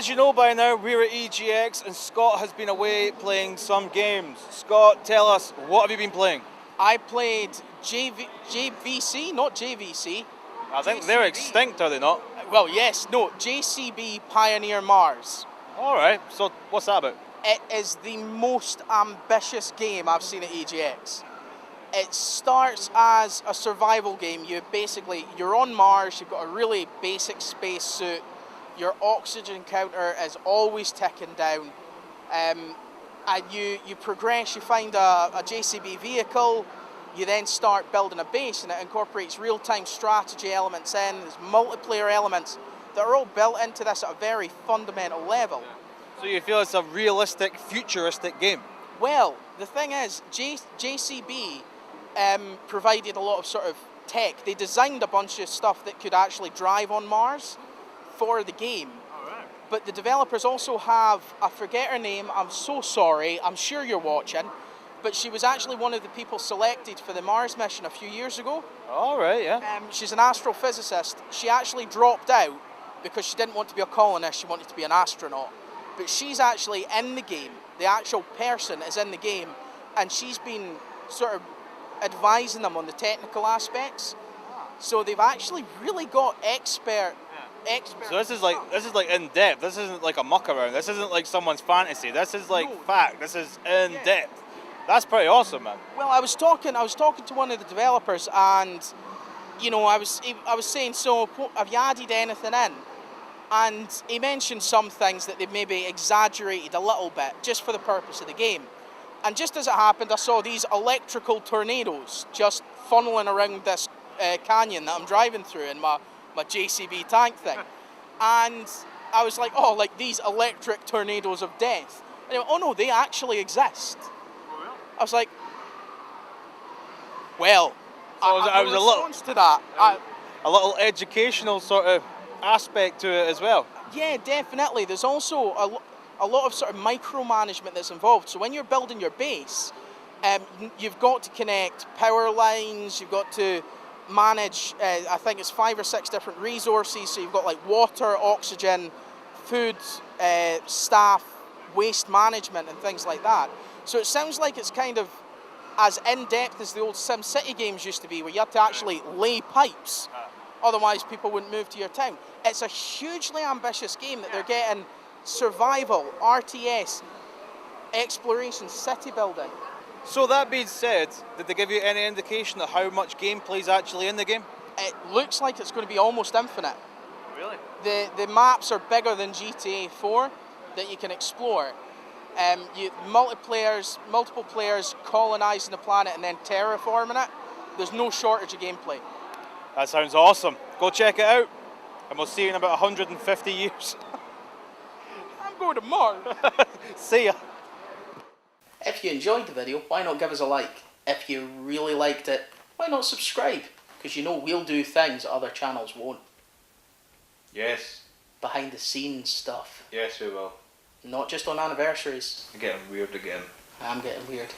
as you know by now, we're at EGX and Scott has been away playing some games. Scott, tell us, what have you been playing? I played JVC, not JVC. I think they're extinct, are they not? Well, yes, no, JCB Pioneer Mars. Alright, so what's that about? It is the most ambitious game I've seen at EGX. It starts as a survival game. You're on Mars, you've got a really basic space suit, your oxygen counter is always ticking down, and you progress, you find a JCB vehicle, you then start building a base, and it incorporates real-time strategy elements in, there's multiplayer elements that are all built into this at a very fundamental level. So you feel it's a realistic, futuristic game? Well, the thing is, JCB provided a lot of sort of tech. They designed a bunch of stuff that could actually drive on Mars for the game. Alright. But the developers also have, I forget her name, I'm so sorry, I'm sure you're watching, but she was actually one of the people selected for the Mars mission a few years ago. Alright, yeah. She's an astrophysicist. She actually dropped out because she didn't want to be a colonist, she wanted to be an astronaut. But she's actually in the game, the actual person is in the game, and she's been sort of advising them on the technical aspects. So they've actually really got expert. So this is like in depth. This isn't like a muck around. This isn't like someone's fantasy. This is like fact. This is in depth. That's pretty awesome, man. Well, I was talking to one of the developers, and you know, I was saying, so have you added anything in? And he mentioned some things that they maybe exaggerated a little bit just for the purpose of the game. And just as it happened, I saw these electrical tornadoes just funneling around this canyon that I'm driving through in my JCB tank thing. And I was like, oh, like these electric tornadoes of death. And he went, oh no, they actually exist. I was like, well, so I was a little to that. A little educational sort of aspect to it as well. Yeah, definitely. There's also a lot of sort of micromanagement that's involved. So when you're building your base, you've got to connect power lines, you've got to manage, I think it's 5 or 6 different resources. So you've got like water, oxygen, food, staff, waste management and things like that. So it sounds like it's kind of as in-depth as the old SimCity games used to be, where you had to actually lay pipes. Otherwise people wouldn't move to your town. It's a hugely ambitious game that they're getting survival, RTS, exploration, city building. So that being said, did they give you any indication of how much gameplay is actually in the game? It looks like it's going to be almost infinite. Really? The maps are bigger than GTA 4 that you can explore. Multiple players colonising the planet and then terraforming it. There's no shortage of gameplay. That sounds awesome. Go check it out, and we'll see you in about 150 years. I'm going to Mars. See ya. If you enjoyed the video, why not give us a like? If you really liked it, why not subscribe? Because you know we'll do things other channels won't. Yes. Behind the scenes stuff. Yes, we will. Not just on anniversaries. You're getting weird again. I'm getting weird.